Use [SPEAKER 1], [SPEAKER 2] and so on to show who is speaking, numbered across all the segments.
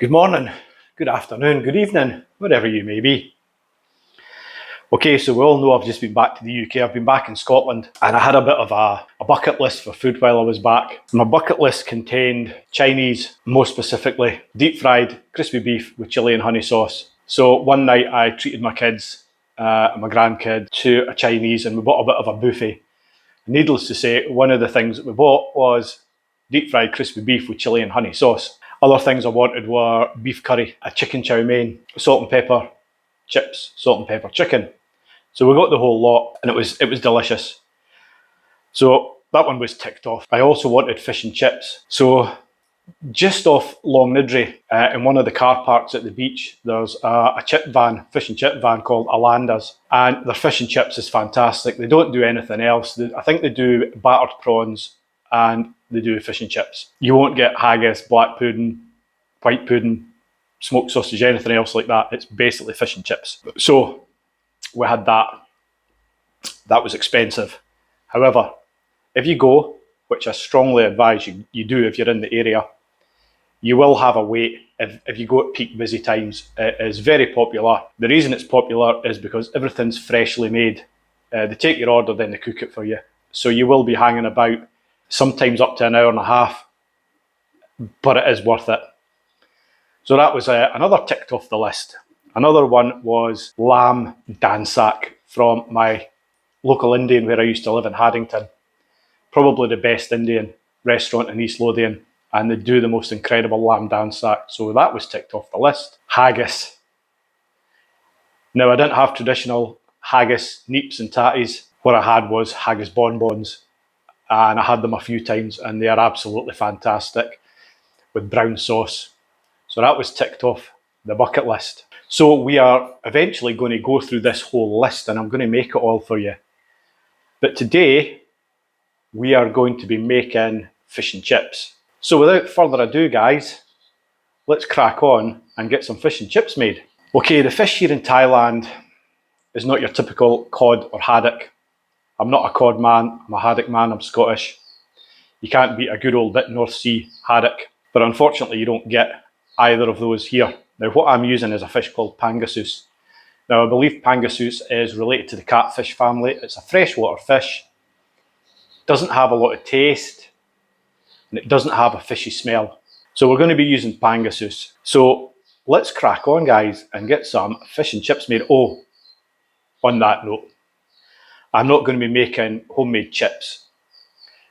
[SPEAKER 1] Good morning, good afternoon, good evening, wherever you may be. Okay, so we all know I've just been back to the UK. I've been back in Scotland and I had a bit of a bucket list for food while I was back. My bucket list contained Chinese, more specifically deep fried crispy beef with chilli and honey sauce. So one night I treated my kids and my grandkid to a Chinese and we bought a bit of a buffet. Needless to say, one of the things that we bought was deep fried crispy beef with chilli and honey sauce. Other things I wanted were beef curry, a chicken chow mein, salt and pepper chips, salt and pepper chicken. So we got the whole lot and it was delicious. So that one was ticked off. I also wanted fish and chips. So just off Long Nidri, in one of the car parks at the beach, there's a fish and chip van called Alanda's, and their fish and chips is fantastic. They don't do anything else. I think they do battered prawns and they do fish and chips. You won't get haggis, black pudding, white pudding, smoked sausage, anything else like that. It's basically fish and chips. So we had that. That was expensive. However, if you go, which I strongly advise you do if you're in the area, you will have a wait if you go at peak busy times. It is very popular. The reason it's popular is because everything's freshly made. They take your order, then they cook it for you. So you will be hanging about, sometimes up to an hour and a half, but it is worth it. So that was another ticked off the list. Another one was lamb dansak from my local Indian where I used to live in Haddington. Probably the best Indian restaurant in East Lothian, and they do the most incredible lamb dansak. So that was ticked off the list. Haggis. Now I didn't have traditional haggis, neeps and tatties. What I had was haggis bonbons, and I had them a few times and they are absolutely fantastic with brown sauce. So that was ticked off the bucket list. So we are eventually going to go through this whole list and I'm going to make it all for you. But today we are going to be making fish and chips. So without further ado, guys, let's crack on and get some fish and chips made. Okay, the fish here in Thailand is not your typical cod or haddock. I'm not a cod man, I'm a haddock man, I'm Scottish. You can't beat a good old bit North Sea haddock, but unfortunately you don't get either of those here. Now what I'm using is a fish called Pangasus. Now I believe Pangasus is related to the catfish family. It's a freshwater fish, doesn't have a lot of taste, and it doesn't have a fishy smell. So we're going to be using Pangasus. So let's crack on, guys, and get some fish and chips made. Oh, on that note, I'm not going to be making homemade chips.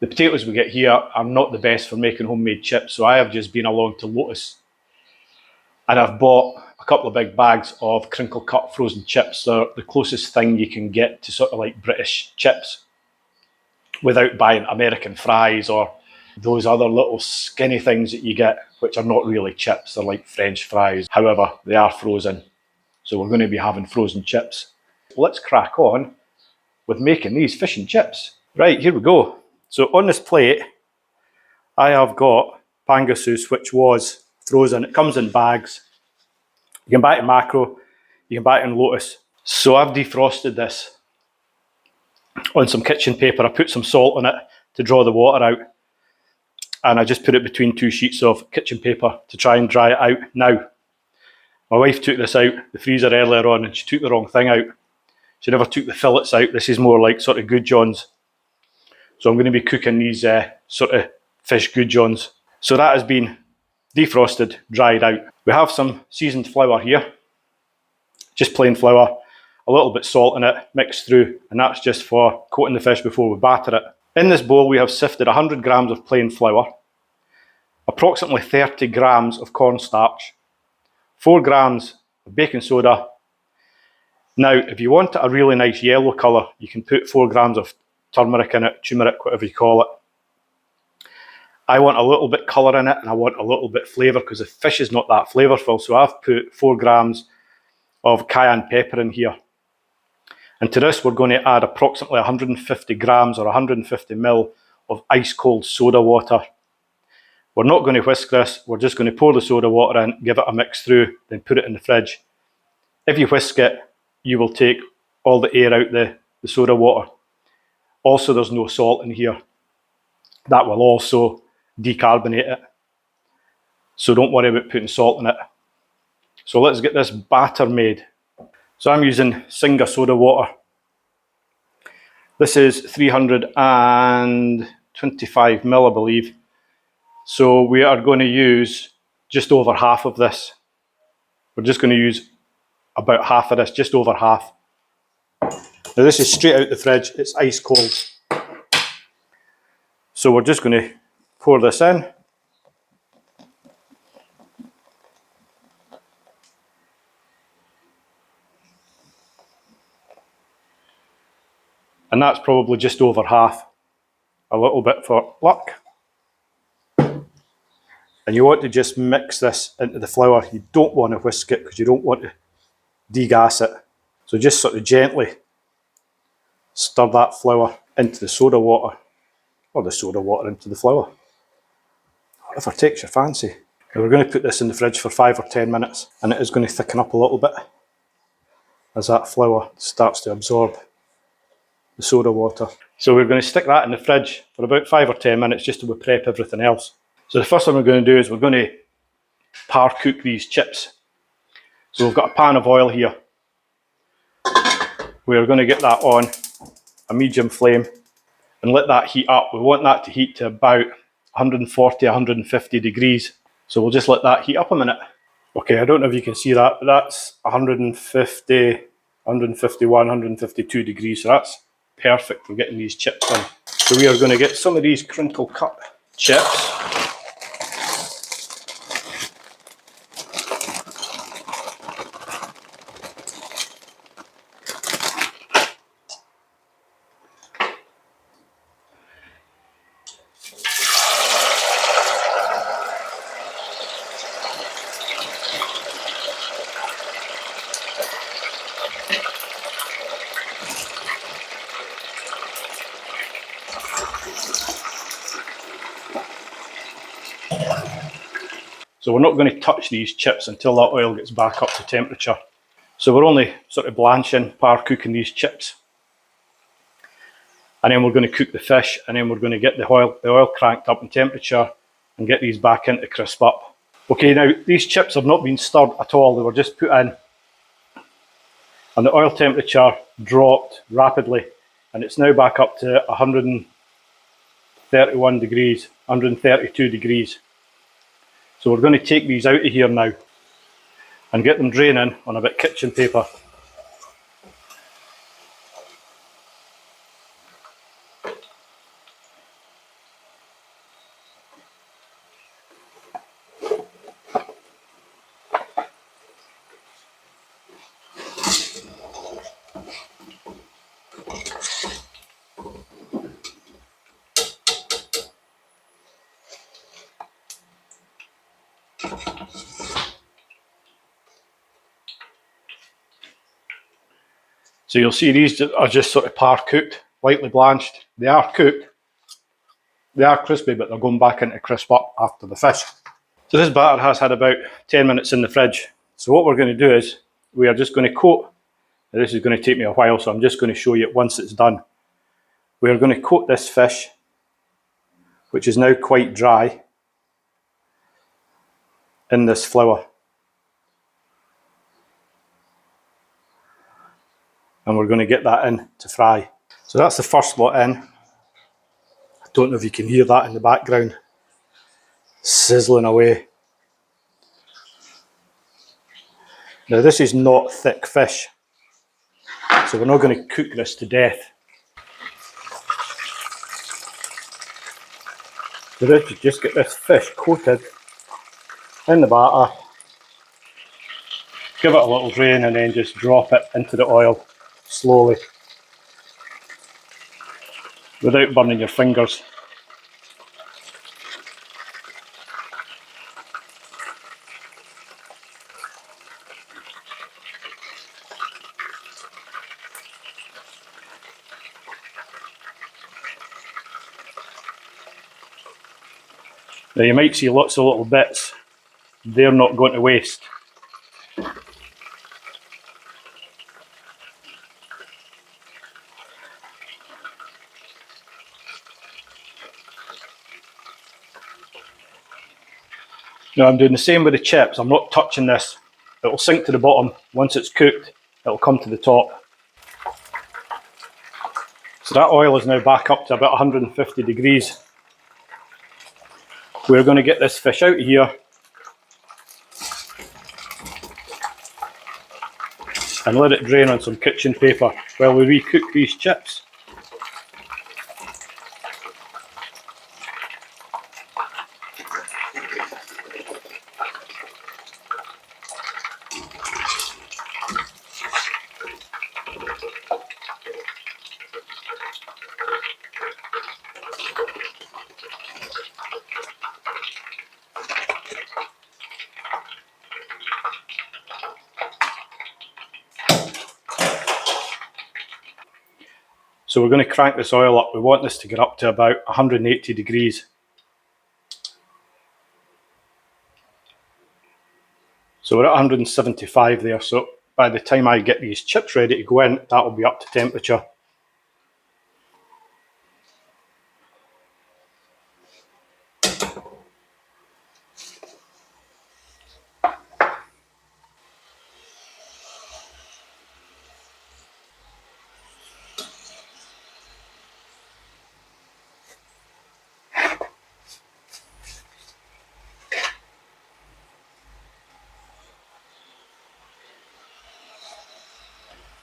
[SPEAKER 1] The potatoes we get here are not the best for making homemade chips, so I have just been along to Lotus and I've bought a couple of big bags of crinkle cut frozen chips. They're the closest thing you can get to sort of like British chips without buying American fries or those other little skinny things that you get, which are not really chips. They're like French fries. However, they are frozen. So we're going to be having frozen chips. Let's crack on with making these fish and chips. Right, here we go. So on this plate, I have got Pangasus, which was frozen. It comes in bags. You can buy it in Macro, you can buy it in Lotus. So I've defrosted this on some kitchen paper. I put some salt on it to draw the water out. And I just put it between two sheets of kitchen paper to try and dry it out. Now, my wife took this out the freezer earlier on and she took the wrong thing out. She never took the fillets out. This is more like sort of goujons. So I'm going to be cooking these sort of fish goujons. So that has been defrosted, dried out. We have some seasoned flour here, just plain flour, a little bit salt in it, mixed through, and that's just for coating the fish before we batter it. In this bowl we have sifted 100 grams of plain flour, approximately 30 grams of cornstarch, 4 grams of baking soda. Now if you want a really nice yellow colour, you can put 4 grams of turmeric in it, turmeric, whatever you call it. I want a little bit colour in it and I want a little bit flavour because the fish is not that flavourful. So I've put 4 grams of cayenne pepper in here. And to this we're going to add approximately 150 grams or 150 ml of ice cold soda water. We're not going to whisk this, we're just going to pour the soda water in, give it a mix through, then put it in the fridge. If you whisk it, you will take all the air out the soda water. Also there's no salt in here. That will also decarbonate it. so don't worry about putting salt in it. So let's get this batter made. So I'm using Singa soda water. This is 325 ml, I believe. So we are going to use just over half of this. We're just going to use about half of this, just over half. Now this is straight out the fridge, it's ice cold. So we're just going to pour this in. And that's probably just over half. A little bit for luck. And you want to just mix this into the flour. You don't want to whisk it because you don't want to degas it. So just sort of gently stir that flour into the soda water, or the soda water into the flour. Whatever takes your fancy. Now we're going to put this in the fridge for 5 or 10 minutes, and it is going to thicken up a little bit as that flour starts to absorb the soda water. So we're going to stick that in the fridge for about 5 or 10 minutes just to prep everything else. So the first thing we're going to do is we're going to par cook these chips. So we've got a pan of oil here. We're going to get that on a medium flame and let that heat up. We want that to heat to about 140, 150 degrees. So we'll just let that heat up a minute. Okay, I don't know if you can see that, but that's 150, 151, 152 degrees. So that's perfect for getting these chips in. So we are going to get some of these crinkle cut chips. So we're not going to touch these chips until that oil gets back up to temperature. So we're only sort of blanching, par cooking these chips. And then we're going to cook the fish, and then we're going to get the oil cranked up in temperature and get these back in to crisp up. Okay, now these chips have not been stirred at all, they were just put in. And the oil temperature dropped rapidly, and it's now back up to 131 degrees, 132 degrees. So we're going to take these out of here now and get them draining on a bit of kitchen paper. So you'll see these are just sort of par cooked, lightly blanched. They are cooked, they are crispy, but they're going back into crisp up after the fish. So this batter has had about 10 minutes in the fridge. So what we're going to do is we are just going to coat. Now this is going to take me a while, so I'm just going to show you it once it's done. We are going to coat this fish, which is now quite dry, in this flour. And we're going to get that in to fry. So that's the first lot in. I don't know if you can hear that in the background, sizzling away. Now this is not thick fish, so we're not going to cook this to death. So this is just get this fish coated in the batter, give it a little drain, and then just drop it into the oil slowly without burning your fingers. Now you might see lots of little bits, they're not going to waste. Now I'm doing the same with the chips. I'm not touching this. It'll sink to the bottom. Once it's cooked, it'll come to the top. So that oil is now back up to about 150 degrees. We're going to get this fish out of here and let it drain on some kitchen paper while we recook these chips. So we're going to crank this oil up. We want this to get up to about 180 degrees. So we're at 175 there, so by the time I get these chips ready to go in, that will be up to temperature.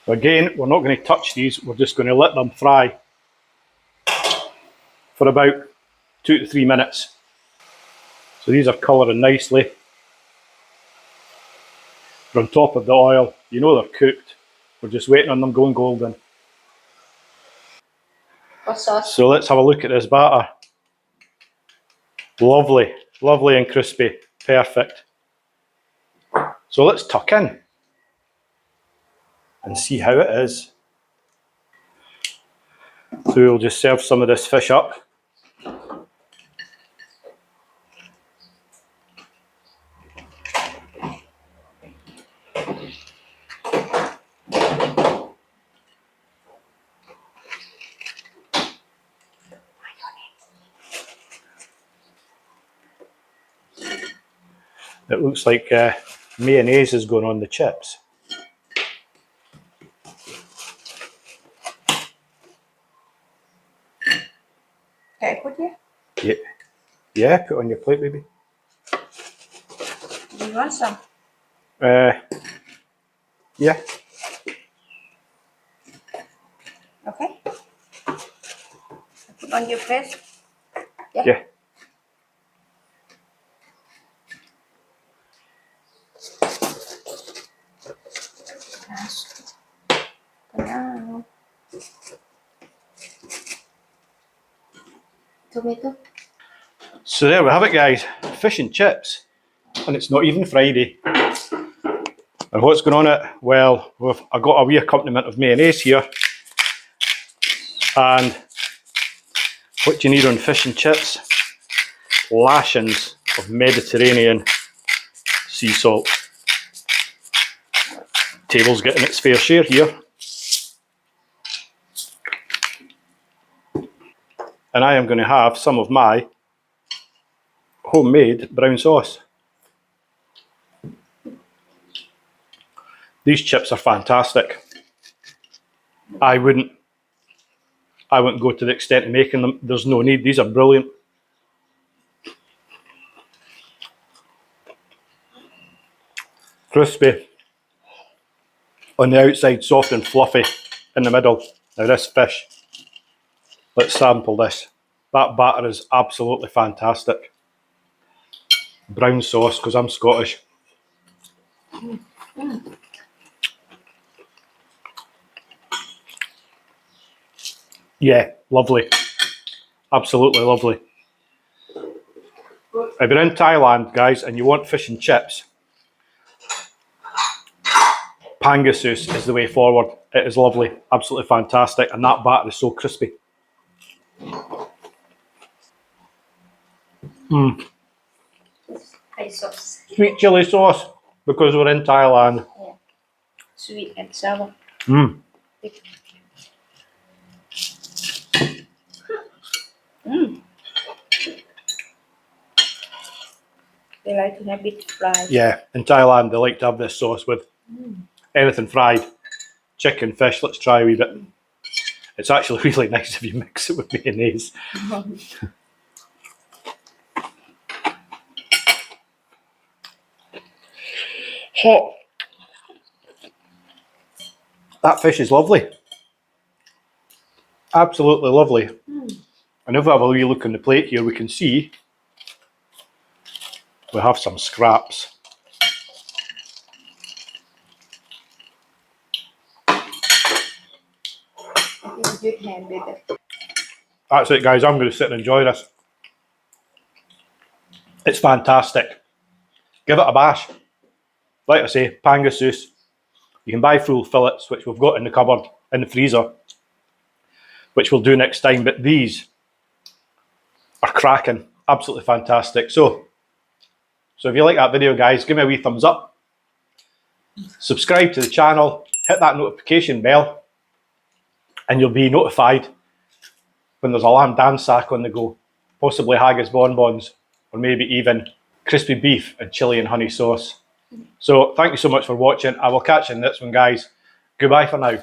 [SPEAKER 1] Again, we're not going to touch these, we're just going to let them fry for about 2 to 3 minutes. So these are colouring nicely. They're on top of the oil, you know they're cooked. We're just waiting on them going golden.
[SPEAKER 2] What sauce?
[SPEAKER 1] So let's have a look at this batter. Lovely, lovely and crispy, perfect. So let's tuck in and see how it is. So we'll just serve some of this fish up. It looks like mayonnaise is going on the chips.
[SPEAKER 2] Can I put here?
[SPEAKER 1] Yeah, yeah, put it on your plate, baby.
[SPEAKER 2] Do you want some?
[SPEAKER 1] Yeah.
[SPEAKER 2] Okay. Put on your plate.
[SPEAKER 1] Yeah.
[SPEAKER 2] Banana. Tomato.
[SPEAKER 1] So there we have it, guys. Fish and chips. And it's not even Friday. And what's going on it? Well, I've got a wee accompaniment of mayonnaise here. And what do you need on fish and chips? Lashings of Mediterranean sea salt. Table's getting its fair share here. And I am going to have some of my homemade brown sauce. These chips are fantastic. I wouldn't go to the extent of making them. There's no need. These are brilliant. Crispy on the outside, soft and fluffy in the middle. Now this fish, let's sample this. That batter is absolutely fantastic. Brown sauce, because I'm Scottish. Yeah, lovely. Absolutely lovely. If you're in Thailand, guys, and you want fish and chips, Pangasus is the way forward. It is lovely, absolutely fantastic, and that batter is so crispy.
[SPEAKER 2] Thai sauce.
[SPEAKER 1] Sweet chili sauce, because we're in Thailand.
[SPEAKER 2] Yeah. Sweet and sour.
[SPEAKER 1] Mm.
[SPEAKER 2] They like to have it fried.
[SPEAKER 1] Yeah, in Thailand they like to have this sauce with anything fried. Chicken, fish, let's try a wee bit. It's actually really nice if you mix it with mayonnaise. Hot. That fish is lovely. Absolutely lovely. And if we have a wee look on the plate here, we can see we have some scraps.
[SPEAKER 2] Good hand with it.
[SPEAKER 1] That's it, guys. I'm going to sit and enjoy this. It's fantastic. Give it a bash. Like I say, Pangasus. You can buy full fillets, which we've got in the cupboard, in the freezer, which we'll do next time. But these are cracking. Absolutely fantastic. So if you like that video, guys, give me a wee thumbs up. Subscribe to the channel. Hit that notification bell. And you'll be notified when there's a lamb dance sack on the go. Possibly haggis bonbons, or maybe even crispy beef and chilli and honey sauce. So thank you so much for watching. I will catch you in the next one, guys. Goodbye for now.